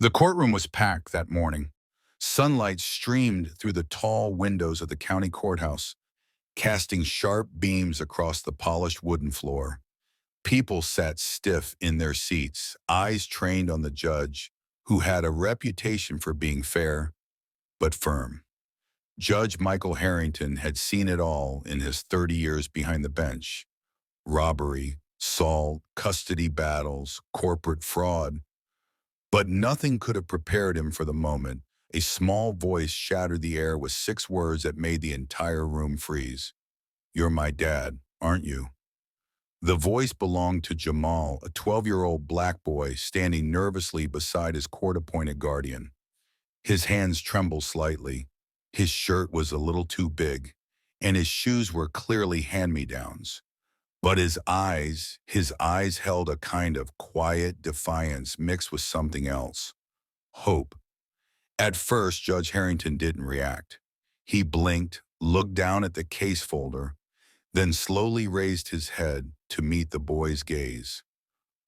The courtroom was packed that morning. Sunlight streamed through the tall windows of the county courthouse, casting sharp beams across the polished wooden floor. People sat stiff in their seats, eyes trained on the judge, who had a reputation for being fair but firm. Judge Michael Harrington had seen it all in his 30 years behind the bench: robbery, assault, custody battles, corporate fraud. But nothing could have prepared him for the moment. A small voice shattered the air with six words that made the entire room freeze. "You're my dad, aren't you?" The voice belonged to Jamal, a 12-year-old black boy standing nervously beside his court-appointed guardian. His hands trembled slightly. His shirt was a little too big, and his shoes were clearly hand-me-downs. But his eyes held a kind of quiet defiance mixed with something else: hope. At first, Judge Harrington didn't react. He blinked, looked down at the case folder, then slowly raised his head to meet the boy's gaze.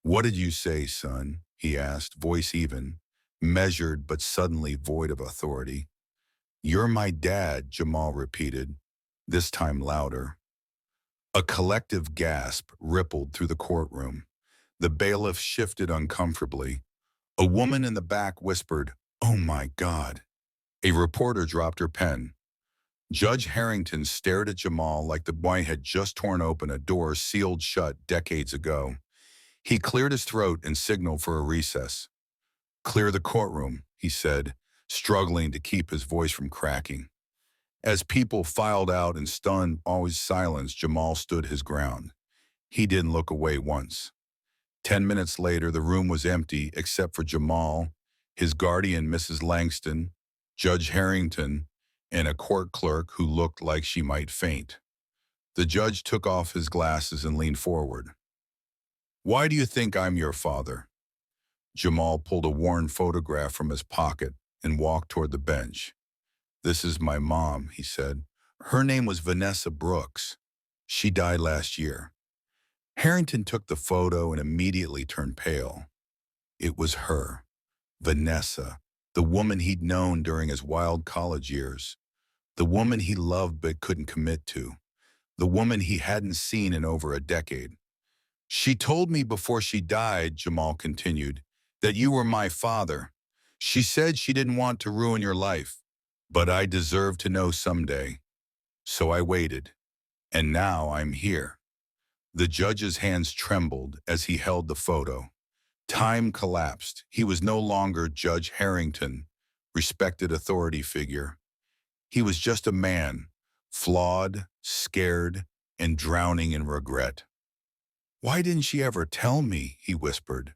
"What did you say, son?" he asked, voice even, measured but suddenly void of authority. "You're my dad," Jamal repeated, this time louder. A collective gasp rippled through the courtroom. The bailiff shifted uncomfortably. A woman in the back whispered, "Oh my God." A reporter dropped her pen. Judge Harrington stared at Jamal like the boy had just torn open a door sealed shut decades ago. He cleared his throat and signaled for a recess. "Clear the courtroom," he said, struggling to keep his voice from cracking. As people filed out in stunned, always silence, Jamal stood his ground. He didn't look away once. 10 minutes later, the room was empty except for Jamal, his guardian, Mrs. Langston, Judge Harrington, and a court clerk who looked like she might faint. The judge took off his glasses and leaned forward. "Why do you think I'm your father?" Jamal pulled a worn photograph from his pocket and walked toward the bench. "This is my mom," he said. "Her name was Vanessa Brooks. She died last year." Harrington took the photo and immediately turned pale. It was her, Vanessa, the woman he'd known during his wild college years, the woman he loved but couldn't commit to, the woman he hadn't seen in over a decade. "She told me before she died," Jamal continued, "that you were my father. She said she didn't want to ruin your life, but I deserved to know someday. So I waited, and now I'm here." The judge's hands trembled as he held the photo. Time collapsed. He was no longer Judge Harrington, respected authority figure. He was just a man, flawed, scared, and drowning in regret. "Why didn't she ever tell me?" he whispered.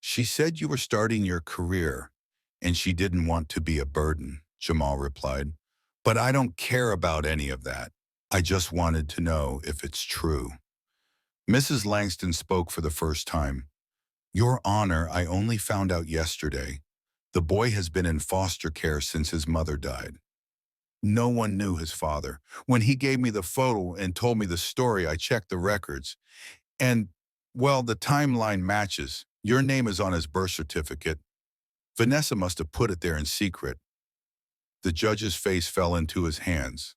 "She said you were starting your career, and she didn't want to be a burden," Jamal replied. "But I don't care about any of that. I just wanted to know if it's true." Mrs. Langston spoke for the first time. "Your Honor, I only found out yesterday. The boy has been in foster care since his mother died. No one knew his father. When he gave me the photo and told me the story, I checked the records. And, well, the timeline matches. Your name is on his birth certificate. Vanessa must have put it there in secret." The judge's face fell into his hands.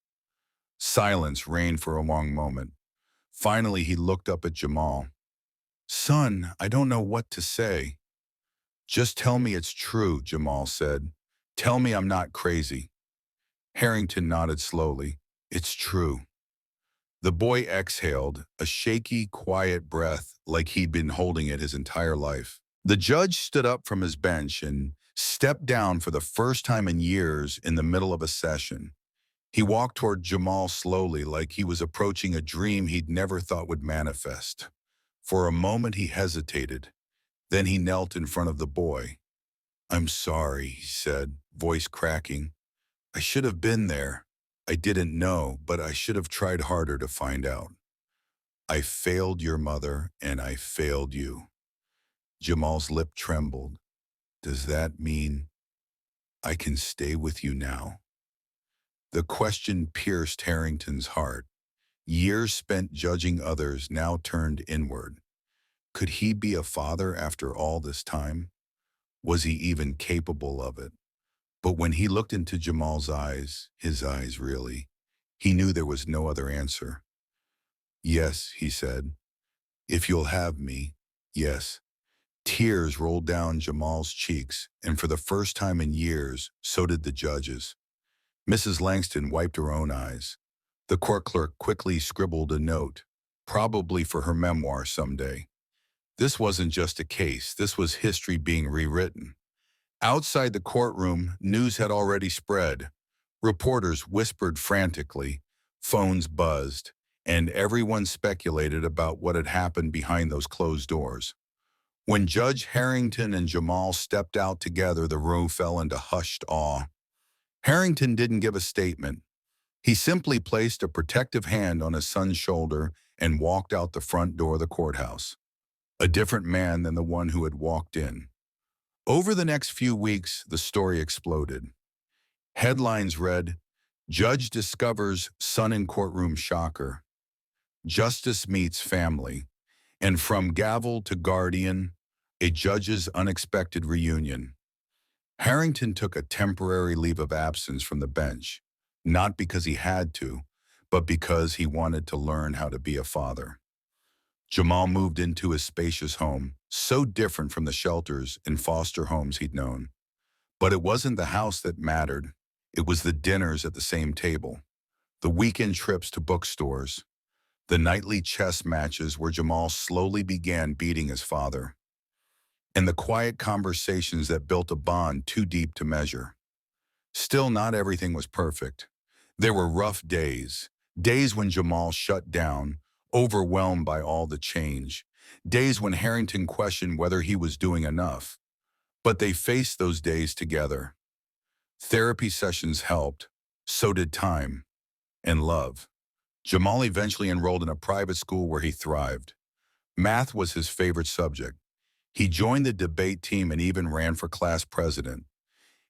Silence reigned for a long moment. Finally, he looked up at Jamal. "Son, I don't know what to say." "Just tell me it's true," Jamal said. "Tell me I'm not crazy." Harrington nodded slowly. "It's true." The boy exhaled, a shaky, quiet breath like he'd been holding it his entire life. The judge stood up from his bench and stepped down for the first time in years in the middle of a session. He walked toward Jamal slowly, like he was approaching a dream he'd never thought would manifest. For a moment he hesitated. Then he knelt in front of the boy. "I'm sorry," he said, voice cracking. "I should have been there. I didn't know, but I should have tried harder to find out. I failed your mother, and I failed you." Jamal's lip trembled. "Does that mean I can stay with you now?" The question pierced Harrington's heart. Years spent judging others now turned inward. Could he be a father after all this time? Was he even capable of it? But when he looked into Jamal's eyes, his eyes really, he knew there was no other answer. Yes, he said, if you'll have me, yes. Tears rolled down Jamal's cheeks, and for the first time in years, so did the judges. Mrs. Langston wiped her own eyes. The court clerk quickly scribbled a note, probably for her memoir someday. This wasn't just a case, this was history being rewritten. Outside the courtroom, news had already spread. Reporters whispered frantically, phones buzzed, and everyone speculated about what had happened behind those closed doors. When Judge Harrington and Jamal stepped out together, the room fell into hushed awe. Harrington didn't give a statement. He simply placed a protective hand on his son's shoulder and walked out the front door of the courthouse, a different man than the one who had walked in. Over the next few weeks, the story exploded. Headlines read, Judge discovers son in courtroom shocker. Justice meets family. And from gavel to guardian, a judge's unexpected reunion. Harrington took a temporary leave of absence from the bench, not because he had to, but because he wanted to learn how to be a father. Jamal moved into his spacious home, so different from the shelters and foster homes he'd known. But it wasn't the house that mattered. It was the dinners at the same table, the weekend trips to bookstores, the nightly chess matches where Jamal slowly began beating his father, and the quiet conversations that built a bond too deep to measure. Still, not everything was perfect. There were rough days, days when Jamal shut down, overwhelmed by all the change, days when Harrington questioned whether he was doing enough. But they faced those days together. Therapy sessions helped, so did time and love. Jamal eventually enrolled in a private school where he thrived. Math was his favorite subject. He joined the debate team and even ran for class president.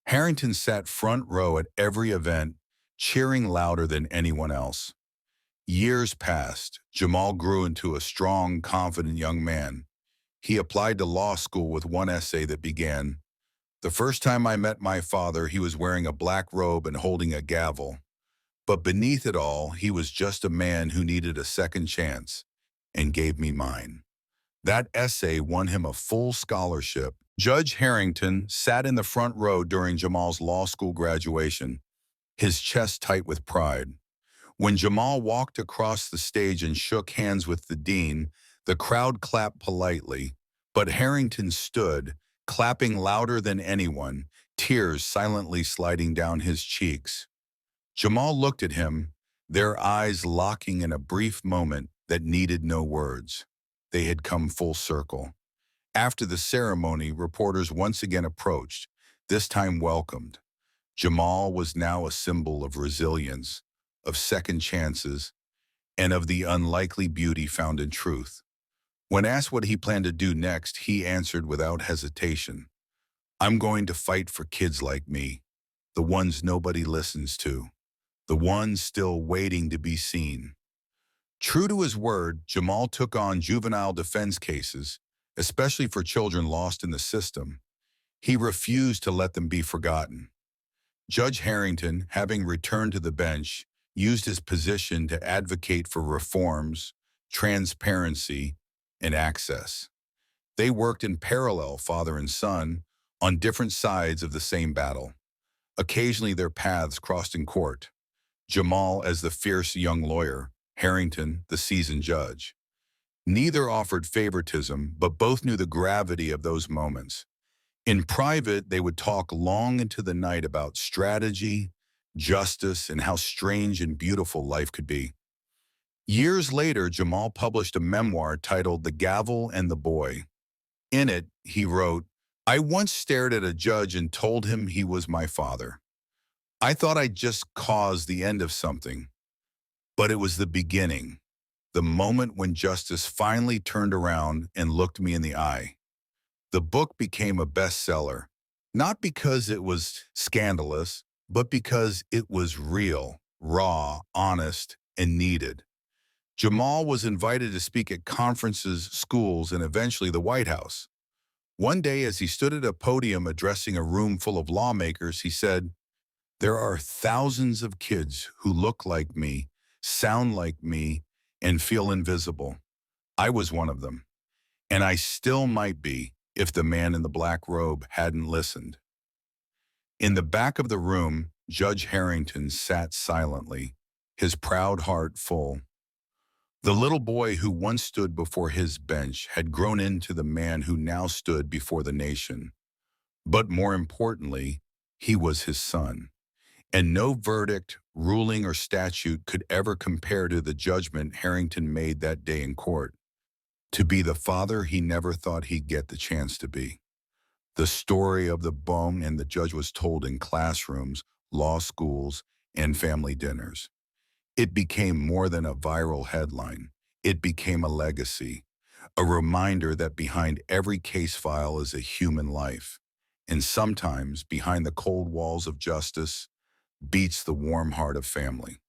Harrington sat front row at every event, cheering louder than anyone else. Years passed. Jamal grew into a strong, confident young man. He applied to law school with one essay that began, "The first time I met my father, he was wearing a black robe and holding a gavel. But beneath it all, he was just a man who needed a second chance and gave me mine." That essay won him a full scholarship. Judge Harrington sat in the front row during Jamal's law school graduation, his chest tight with pride. When Jamal walked across the stage and shook hands with the dean, the crowd clapped politely, but Harrington stood, clapping louder than anyone, tears silently sliding down his cheeks. Jamal looked at him, their eyes locking in a brief moment that needed no words. They had come full circle. After the ceremony, reporters once again approached, this time welcomed. Jamal was now a symbol of resilience, of second chances, and of the unlikely beauty found in truth. When asked what he planned to do next, he answered without hesitation, "I'm going to fight for kids like me, the ones nobody listens to, the ones still waiting to be seen." True to his word, Jamal took on juvenile defense cases, especially for children lost in the system. He refused to let them be forgotten. Judge Harrington, having returned to the bench, used his position to advocate for reforms, transparency, and access. They worked in parallel, father and son, on different sides of the same battle. Occasionally their paths crossed in court, Jamal as the fierce young lawyer, Harrington the seasoned judge. Neither offered favoritism, but both knew the gravity of those moments. In private, they would talk long into the night about strategy, justice, and how strange and beautiful life could be. Years later, Jamal published a memoir titled The Gavel and the Boy. In it, he wrote, "I once stared at a judge and told him he was my father. I thought I'd just caused the end of something, but it was the beginning, the moment when justice finally turned around and looked me in the eye." The book became a bestseller, not because it was scandalous, but because it was real, raw, honest, and needed. Jamal was invited to speak at conferences, schools, and eventually the White House. One day, as he stood at a podium addressing a room full of lawmakers, he said, "There are thousands of kids who look like me, sound like me, and feel invisible. I was one of them, and I still might be if the man in the black robe hadn't listened." In the back of the room, Judge Harrington sat silently, his proud heart full. The little boy who once stood before his bench had grown into the man who now stood before the nation. But more importantly, he was his son. And no verdict, ruling, or statute could ever compare to the judgment Harrington made that day in court. To be the father he never thought he'd get the chance to be. The story of the bone and the judge was told in classrooms, law schools, and family dinners. It became more than a viral headline. It became a legacy, a reminder that behind every case file is a human life. And sometimes, behind the cold walls of justice, beats the warm heart of family.